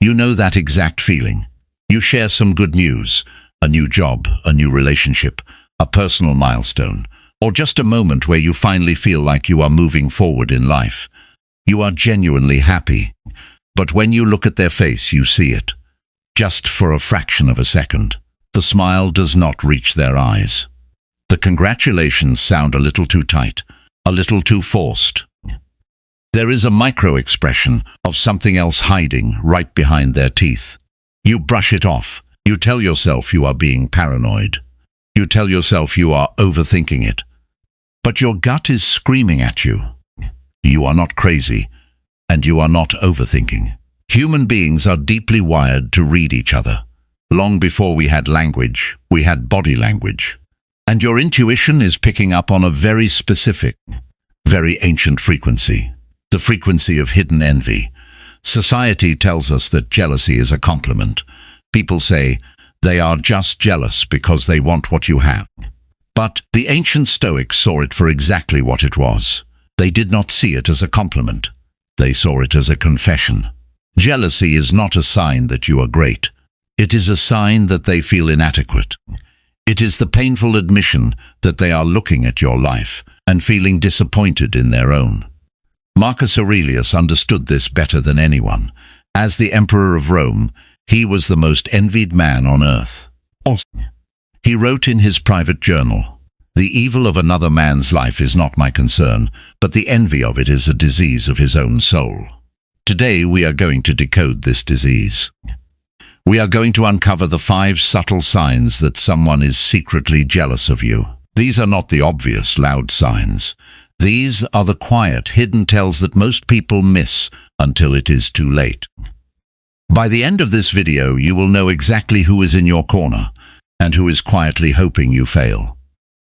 You know that exact feeling. You share some good news, a new job, a new relationship, a personal milestone, or just a moment where you finally feel like you are moving forward in life. You are genuinely happy, but when you look at their face, you see it. Just for a fraction of a second. The smile does not reach their eyes. The congratulations sound a little too tight, a little too forced. There is a micro-expression of something else hiding right behind their teeth. You brush it off. You tell yourself you are being paranoid. You tell yourself you are overthinking it. But your gut is screaming at you. You are not crazy, and you are not overthinking. Human beings are deeply wired to read each other. Long before we had language, we had body language. And your intuition is picking up on a very specific, very ancient frequency. The frequency of hidden envy. Society tells us that jealousy is a compliment. People say they are just jealous because they want what you have. But the ancient Stoics saw it for exactly what it was. They did not see it as a compliment. They saw it as a confession. Jealousy is not a sign that you are great. It is a sign that they feel inadequate. It is the painful admission that they are looking at your life and feeling disappointed in their own. Marcus Aurelius understood this better than anyone. As the emperor of Rome, he was the most envied man on earth. He wrote in his private journal, "The evil of another man's life is not my concern, but the envy of it is a disease of his own soul." Today we are going to decode this disease. We are going to uncover the 5 subtle signs that someone is secretly jealous of you. These are not the obvious, loud signs. These are the quiet, hidden tells that most people miss until it is too late. By the end of this video, you will know exactly who is in your corner and who is quietly hoping you fail.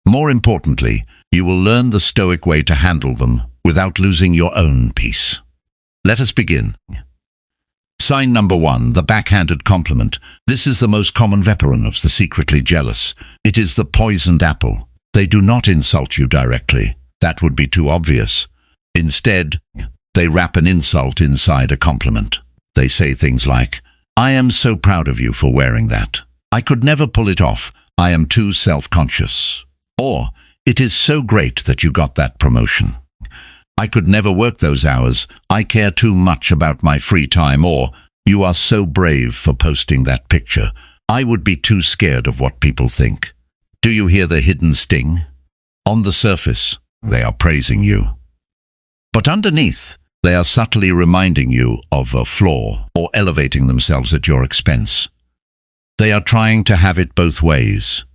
More importantly, you will learn the Stoic way to handle them without losing your own peace. Let us begin. Sign number 1, the backhanded compliment. This is the most common weapon of the secretly jealous. It is the poisoned apple. They do not insult you directly. That would be too obvious. Instead, they wrap an insult inside a compliment. They say things like, "I am so proud of you for wearing that. I could never pull it off. I am too self-conscious." Or, "It is so great that you got that promotion. I could never work those hours. I care too much about my free time." Or, "You are so brave for posting that picture. I would be too scared of what people think." Do you hear the hidden sting? On the surface, they are praising you. But underneath, they are subtly reminding you of a flaw or elevating themselves at your expense. They are trying to have it both ways.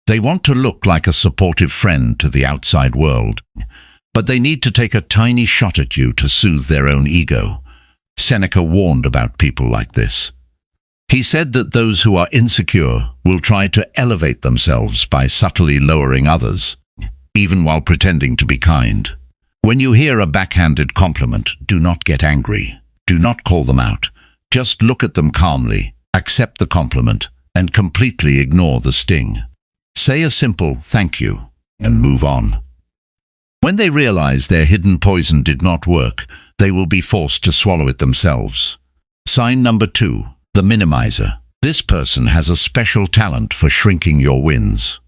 They want to look like a supportive friend to the outside world, but they need to take a tiny shot at you to soothe their own ego. Seneca warned about people like this. He said that those who are insecure will try to elevate themselves by subtly lowering others, even while pretending to be kind. When you hear a backhanded compliment, do not get angry. Do not call them out. Just look at them calmly, accept the compliment, and completely ignore the sting. Say a simple "thank you" and move on. When they realize their hidden poison did not work, they will be forced to swallow it themselves. Sign number 2, the minimizer. This person has a special talent for shrinking your wins.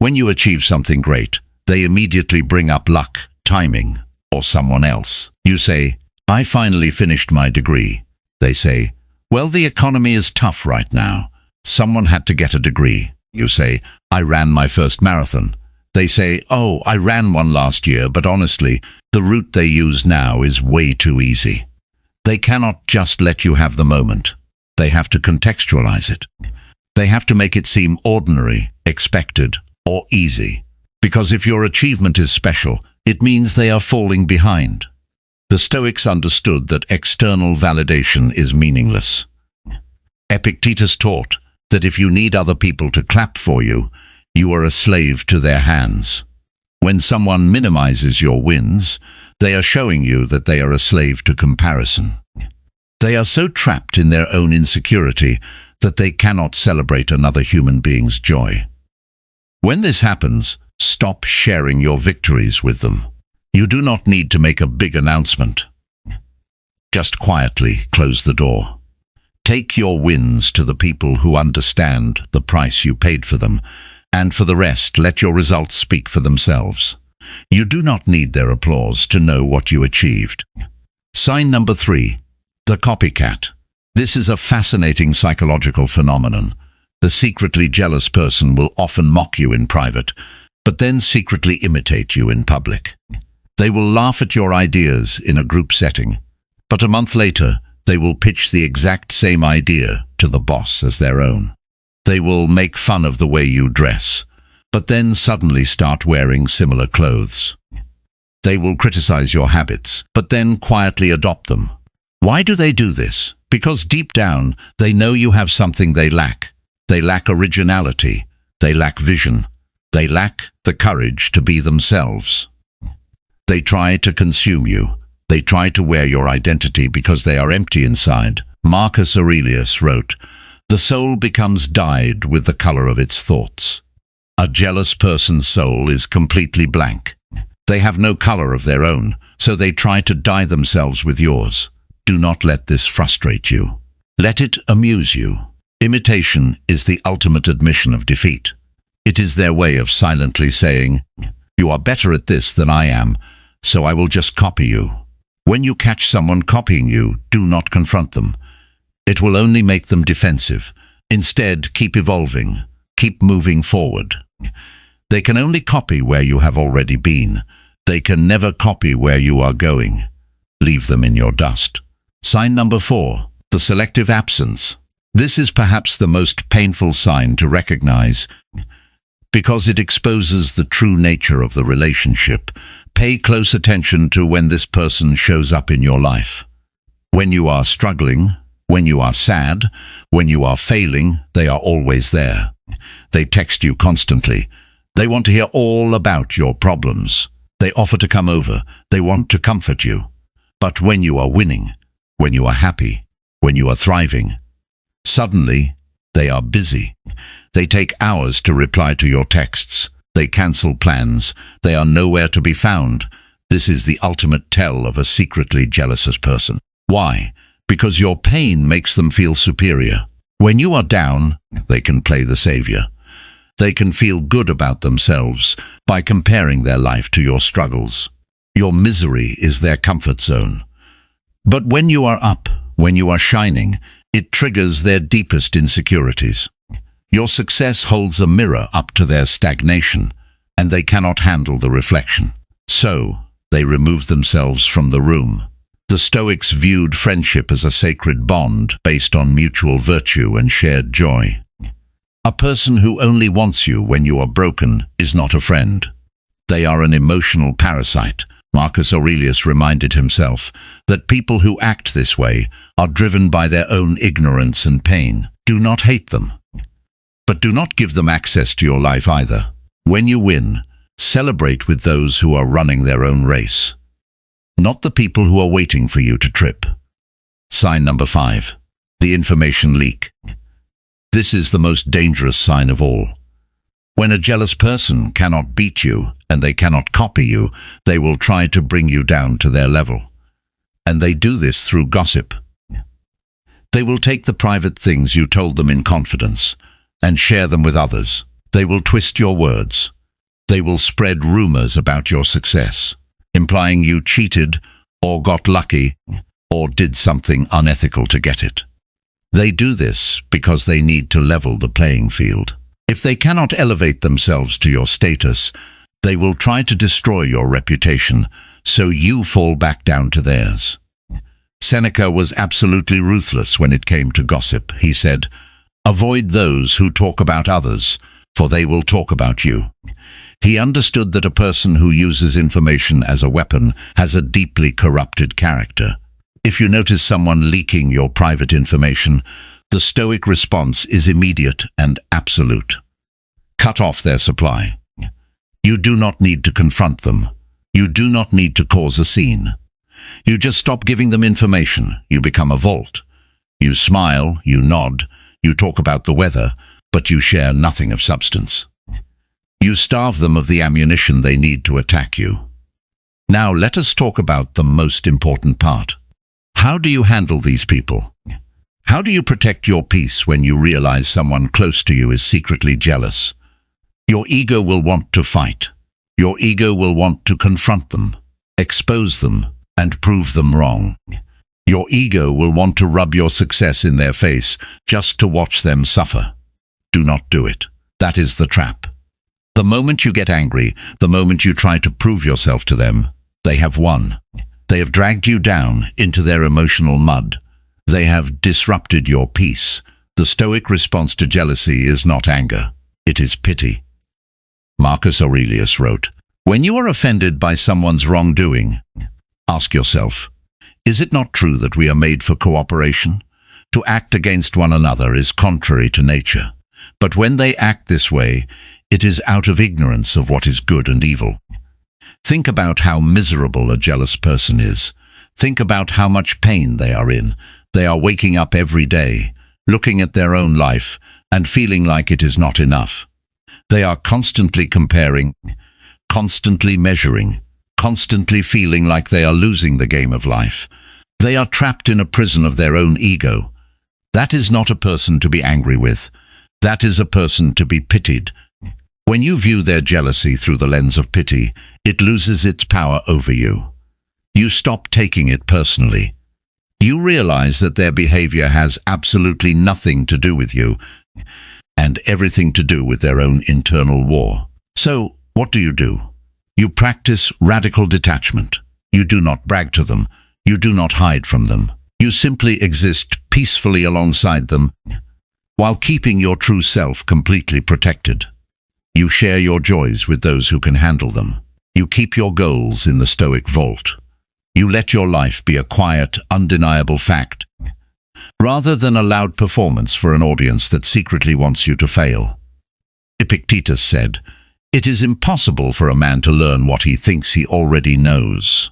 When you achieve something great, they immediately bring up luck, timing, or someone else. You say, "I finally finished my degree." They say, "Well, the economy is tough right now. Someone had to get a degree." You say, "I ran my first marathon." They say, "Oh, I ran one last year, but honestly, the route they use now is way too easy." They cannot just let you have the moment. They have to contextualize it. They have to make it seem ordinary, expected, or easy. Because if your achievement is special, it means they are falling behind. The Stoics understood that external validation is meaningless. Epictetus taught that if you need other people to clap for you, you are a slave to their hands. When someone minimizes your wins, they are showing you that they are a slave to comparison. They are so trapped in their own insecurity that they cannot celebrate another human being's joy. When this happens, stop sharing your victories with them. You do not need to make a big announcement. Just quietly close the door. Take your wins to the people who understand the price you paid for them, and for the rest, let your results speak for themselves. You do not need their applause to know what you achieved. Sign number 3, the copycat. This is a fascinating psychological phenomenon. The secretly jealous person will often mock you in private, but then secretly imitate you in public. They will laugh at your ideas in a group setting, but a month later, they will pitch the exact same idea to the boss as their own. They will make fun of the way you dress, but then suddenly start wearing similar clothes. They will criticize your habits, but then quietly adopt them. Why do they do this? Because deep down, they know you have something they lack. They lack originality. They lack vision. They lack the courage to be themselves. They try to consume you. They try to wear your identity because they are empty inside. Marcus Aurelius wrote, "The soul becomes dyed with the color of its thoughts." A jealous person's soul is completely blank. They have no color of their own, so they try to dye themselves with yours. Do not let this frustrate you. Let it amuse you. Imitation is the ultimate admission of defeat. It is their way of silently saying, "You are better at this than I am, so I will just copy you." When you catch someone copying you, do not confront them. It will only make them defensive. Instead, keep evolving. Keep moving forward. They can only copy where you have already been. They can never copy where you are going. Leave them in your dust. Sign number 4, the selective absence. This is perhaps the most painful sign to recognize because it exposes the true nature of the relationship. Pay close attention to when this person shows up in your life. When you are struggling, when you are sad, when you are failing, they are always there. They text you constantly. They want to hear all about your problems. They offer to come over. They want to comfort you. But when you are winning, when you are happy, when you are thriving, suddenly they are busy. They take hours to reply to your texts. They cancel plans. They are nowhere to be found. This is the ultimate tell of a secretly jealous person. Why? Because your pain makes them feel superior. When you are down, they can play the savior. They can feel good about themselves by comparing their life to your struggles. Your misery is their comfort zone. But when you are up, when you are shining, it triggers their deepest insecurities. Your success holds a mirror up to their stagnation, and they cannot handle the reflection. So, they remove themselves from the room. The Stoics viewed friendship as a sacred bond based on mutual virtue and shared joy. A person who only wants you when you are broken is not a friend. They are an emotional parasite. Marcus Aurelius reminded himself that people who act this way are driven by their own ignorance and pain. Do not hate them, but do not give them access to your life either. When you win, celebrate with those who are running their own race, not the people who are waiting for you to trip. Sign number 5, the information leak. This is the most dangerous sign of all. When a jealous person cannot beat you and they cannot copy you, they will try to bring you down to their level. And they do this through gossip. They will take the private things you told them in confidence and share them with others. They will twist your words. They will spread rumors about your success, implying you cheated or got lucky or did something unethical to get it. They do this because they need to level the playing field. If they cannot elevate themselves to your status, they will try to destroy your reputation, so you fall back down to theirs. Seneca was absolutely ruthless when it came to gossip. He said, "Avoid those who talk about others, for they will talk about you." He understood that a person who uses information as a weapon has a deeply corrupted character. If you notice someone leaking your private information, the Stoic response is immediate and absolute. Cut off their supply. You do not need to confront them. You do not need to cause a scene. You just stop giving them information. You become a vault. You smile, you nod, you talk about the weather, but you share nothing of substance. You starve them of the ammunition they need to attack you. Now let us talk about the most important part. How do you handle these people? How do you protect your peace when you realize someone close to you is secretly jealous? Your ego will want to fight. Your ego will want to confront them, expose them, and prove them wrong. Your ego will want to rub your success in their face just to watch them suffer. Do not do it. That is the trap. The moment you get angry, the moment you try to prove yourself to them, they have won. They have dragged you down into their emotional mud. They have disrupted your peace. The Stoic response to jealousy is not anger. It is pity. Marcus Aurelius wrote, "When you are offended by someone's wrongdoing, ask yourself, is it not true that we are made for cooperation? To act against one another is contrary to nature. But when they act this way, it is out of ignorance of what is good and evil." Think about how miserable a jealous person is. Think about how much pain they are in. They are waking up every day, looking at their own life, and feeling like it is not enough. They are constantly comparing, constantly measuring, constantly feeling like they are losing the game of life. They are trapped in a prison of their own ego. That is not a person to be angry with. That is a person to be pitied. When you view their jealousy through the lens of pity, it loses its power over you. You stop taking it personally. You realize that their behavior has absolutely nothing to do with you, and everything to do with their own internal war. So, what do? You practice radical detachment. You do not brag to them. You do not hide from them. You simply exist peacefully alongside them, while keeping your true self completely protected. You share your joys with those who can handle them. You keep your goals in the Stoic vault. You let your life be a quiet, undeniable fact, rather than a loud performance for an audience that secretly wants you to fail. Epictetus said, "It is impossible for a man to learn what he thinks he already knows."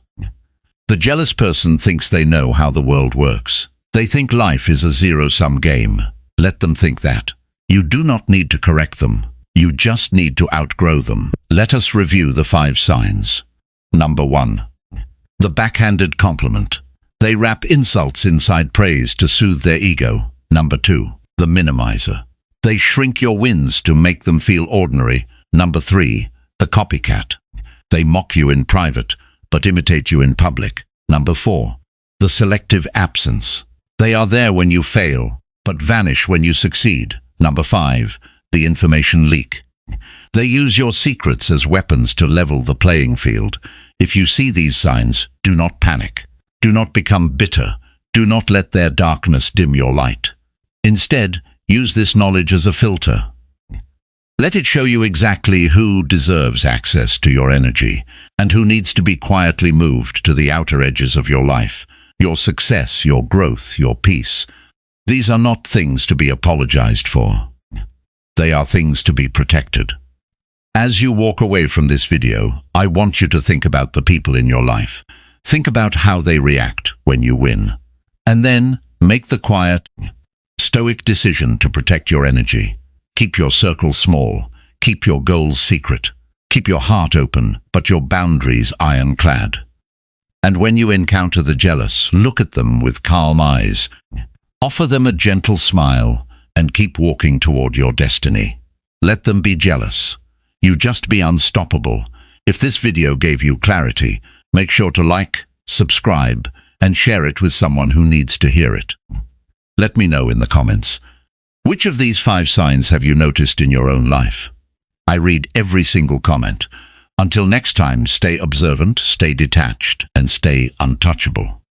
The jealous person thinks they know how the world works. They think life is a zero-sum game. Let them think that. You do not need to correct them. You just need to outgrow them. Let us review the 5 signs. Number 1. The backhanded compliment. They wrap insults inside praise to soothe their ego. Number 2. The minimizer. They shrink your wins to make them feel ordinary. Number 3. The copycat. They mock you in private, but imitate you in public. Number 4. The selective absence. They are there when you fail, but vanish when you succeed. Number 5. The information leak. They use your secrets as weapons to level the playing field. If you see these signs, do not panic. Do not become bitter. Do not let their darkness dim your light. Instead, use this knowledge as a filter. Let it show you exactly who deserves access to your energy and who needs to be quietly moved to the outer edges of your life, your success, your growth, your peace. These are not things to be apologized for. They are things to be protected. As you walk away from this video, I want you to think about the people in your life. Think about how they react when you win. And then make the quiet, stoic decision to protect your energy. Keep your circle small. Keep your goals secret. Keep your heart open, but your boundaries ironclad. And when you encounter the jealous, look at them with calm eyes. Offer them a gentle smile and keep walking toward your destiny. Let them be jealous. You just be unstoppable. If this video gave you clarity, make sure to like, subscribe, and share it with someone who needs to hear it. Let me know in the comments. Which of these 5 signs have you noticed in your own life? I read every single comment. Until next time, stay observant, stay detached, and stay untouchable.